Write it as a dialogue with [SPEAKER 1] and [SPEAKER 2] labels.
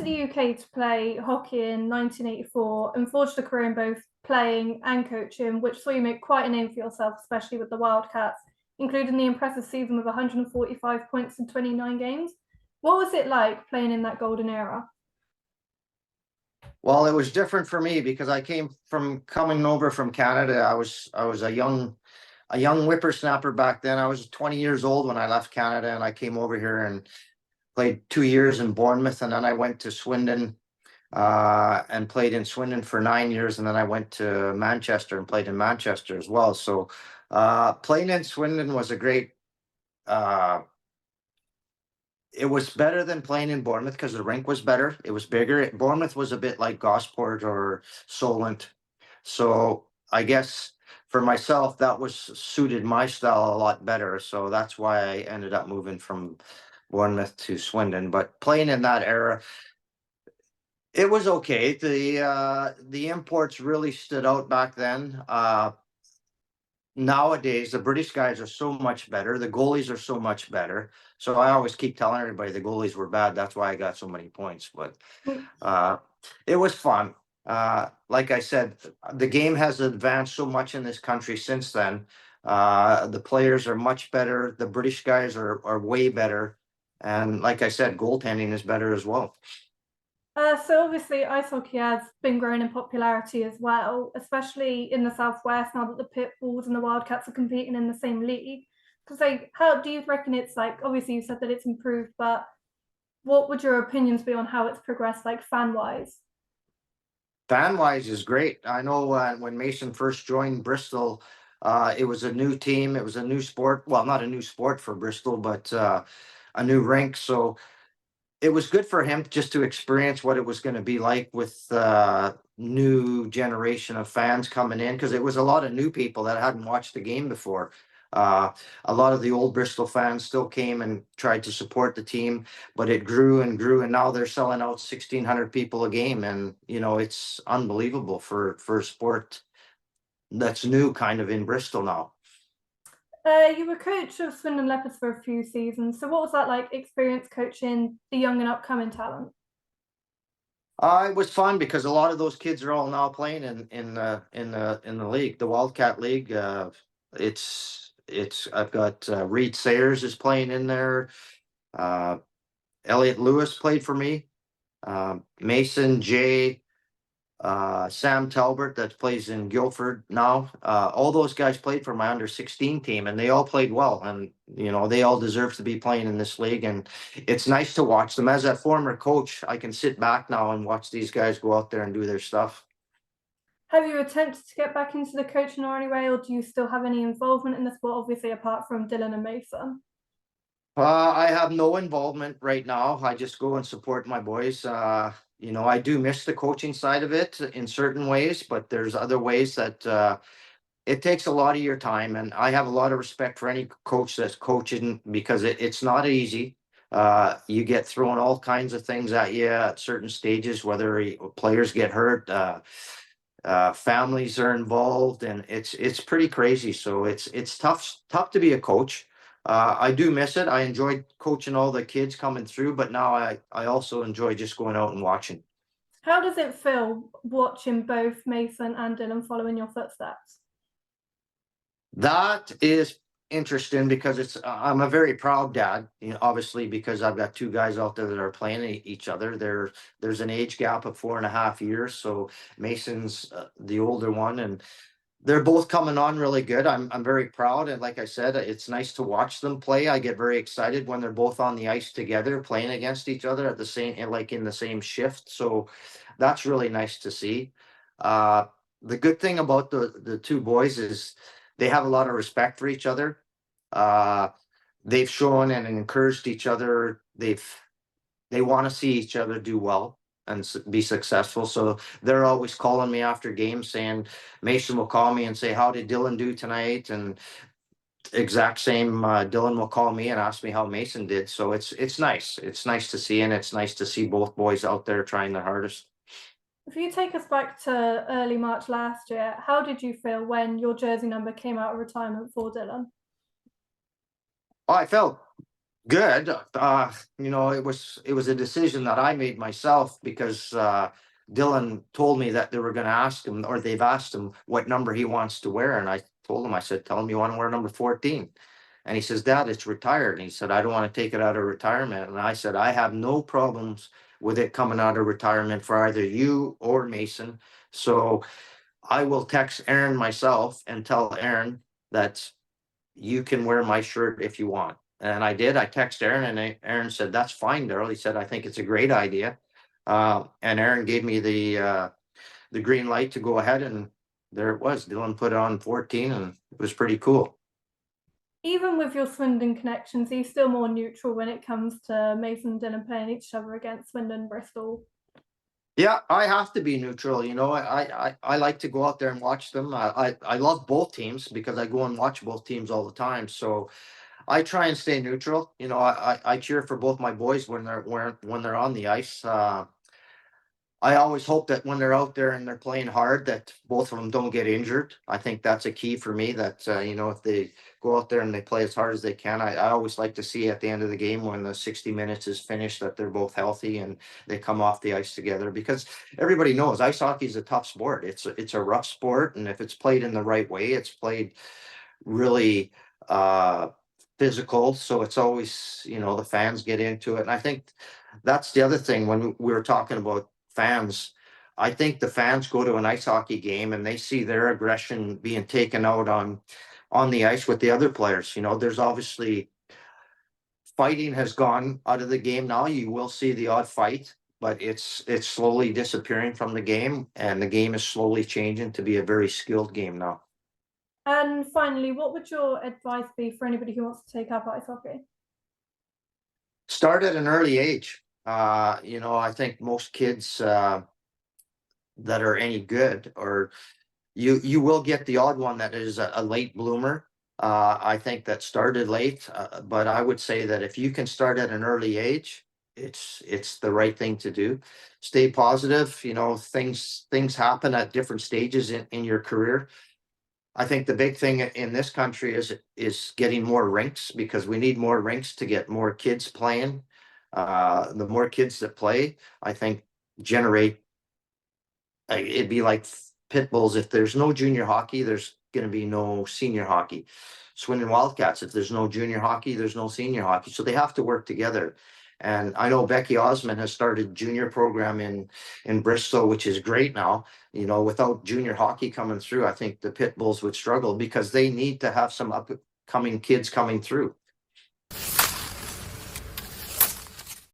[SPEAKER 1] the UK to play hockey in 1984 and forged a career in both playing and coaching, which saw you make quite a name for yourself, especially with the Wildcats, including the impressive season with 145 points in 29 games. What was it like playing in that golden era?
[SPEAKER 2] Well, it was different for me because I came from coming over from Canada. I was a young whippersnapper back then. I was 20 years old when I left Canada and I came over here and played 2 years in Bournemouth, and then I went to Swindon and played in Swindon for 9 years, and then I went to Manchester and played in Manchester as well. So playing in Swindon was a great uh it was better than playing in Bournemouth because the rink was better. It was bigger. Bournemouth was a bit like Gosport or Solent. So I guess for myself, that was suited my style a lot better. So that's why I ended up moving from Bournemouth to Swindon. But playing in that era, it was okay. The imports really stood out back then. Nowadays the British guys are so much better. The goalies are so much better. So I always keep telling everybody the goalies were bad. That's why I got so many points. But uh, it was fun. Like I said, the game has advanced so much in this country since then. The players are much better. The British guys are way better. And like I said, goaltending is better as well.
[SPEAKER 1] So obviously ice hockey has been growing in popularity as well, especially in the Southwest now that the Pit Bulls and the Wildcats are competing in the same league. Because like, how do you reckon it's like? Obviously, you said that it's improved, but what would your opinions be on how it's progressed, like fan wise?
[SPEAKER 2] Fan wise is great. I know when Mason first joined Bristol, it was a new team. It was a new sport. Well, not a new sport for Bristol, but a new rink. So it was good for him just to experience what it was going to be like with new generation of fans coming in, because it was a lot of new people that hadn't watched the game before. Uh, a lot of the old Bristol fans still came and tried to support the team, but it grew and grew, and now they're selling out 1,600 people a game, and it's unbelievable for a sport that's new, kind of in Bristol now.
[SPEAKER 1] You were coach of Swindon Leopards for a few seasons. So what was that like experience coaching the young and upcoming talent?
[SPEAKER 2] It was fun because a lot of those kids are all now playing in the league, the Wildcat League. It's I've got Reed Sayers is playing in there. Uh, Elliot Lewis played for me. Mason Jay, Sam Talbert that plays in Guildford now. All those guys played for my under 16 team, and they all played well. And they all deserve to be playing in this league. And it's nice to watch them. As a former coach, I can sit back now and watch these guys go out there and do their stuff.
[SPEAKER 1] Have you attempted to get back into the coaching or anyway, or do you still have any involvement in the sport, obviously apart from Dylan and Mason?
[SPEAKER 2] I have no involvement right now. I just go and support my boys. I do miss the coaching side of it in certain ways, but there's other ways that it takes a lot of your time, and I have a lot of respect for any coach that's coaching because it's not easy. You get thrown all kinds of things at you at certain stages, whether players get hurt, families are involved, and it's pretty crazy. So it's tough to be a coach. I do miss it. I enjoyed coaching all the kids coming through, but now I also enjoy just going out and watching.
[SPEAKER 1] How does it feel watching both Mason and Dylan follow in your footsteps?
[SPEAKER 2] That is interesting because I'm a very proud dad, obviously, because I've got two guys out there that are playing each other. There's an age gap of 4.5 years. So Mason's the older one, and they're both coming on really good. I'm very proud, and like I said, it's nice to watch them play. I get very excited when they're both on the ice together, playing against each other at the same, like in the same shift. So that's really nice to see. Uh, the good thing about the two boys is they have a lot of respect for each other. Uh, they've shown and encouraged each other. They want to see each other do well and be successful. So they're always calling me after games saying, Mason will call me and say, how did Dylan do tonight? And exact same, Dylan will call me and ask me how Mason did. So it's nice. It's nice to see, and it's nice to see both boys out there trying their hardest.
[SPEAKER 1] If you take us back to early March last year, how did you feel when your jersey number came out of retirement for Dylan?
[SPEAKER 2] Oh, I felt Good. It was a decision that I made myself because Dylan told me that they were going to ask him, or they've asked him what number he wants to wear, and I told him, I said, tell him you want to wear number 14. And he says, Dad, it's retired. And he said, I don't want to take it out of retirement. And I said, I have no problems with it coming out of retirement for either you or Mason. So I will text Aaron myself and tell Aaron that you can wear my shirt if you want. And I did. I texted Aaron, and Aaron said, that's fine, Daryl. He said, I think it's a great idea. And Aaron gave me the green light to go ahead, and there it was. Dylan put it on 14, and it was pretty cool.
[SPEAKER 1] Even with your Swindon connections, are you still more neutral when it comes to Mason and Dylan playing each other against Swindon, Bristol?
[SPEAKER 2] Yeah, I have to be neutral. I like to go out there and watch them. I love both teams because I go and watch both teams all the time. So I try and stay neutral. I cheer for both my boys when they're on the ice. I always hope that when they're out there and they're playing hard, that both of them don't get injured. I think that's a key for me. That if they go out there and they play as hard as they can, I always like to see at the end of the game when the 60 minutes is finished that they're both healthy and they come off the ice together. Because everybody knows ice hockey is a tough sport. It's a rough sport, and if it's played in the right way, it's played really physical. So it's always, the fans get into it. And I think that's the other thing when we were talking about fans. I think the fans go to an ice hockey game and they see their aggression being taken out on the ice with the other players. There's obviously fighting has gone out of the game now. You will see the odd fight, but it's slowly disappearing from the game, and the game is slowly changing to be a very skilled game now.
[SPEAKER 1] And finally, what would your advice be for anybody who wants to take up ice hockey?
[SPEAKER 2] Start at an early age. I think most kids that are any good, or you will get the odd one that is a late bloomer. I think that started late, but I would say that if you can start at an early age, it's the right thing to do. Stay positive. Things happen at different stages in your career. I think the big thing in this country is getting more rinks, because we need more rinks to get more kids playing. The more kids that play, I think, generate. It'd be like pit bulls. If there's no junior hockey, there's going to be no senior hockey. Swindon Wildcats, if there's no junior hockey, there's no senior hockey. So they have to work together. And I know Becky Osmond has started junior program in Bristol, which is great now. Without junior hockey coming through, I think the pit bulls would struggle because they need to have some upcoming kids coming through.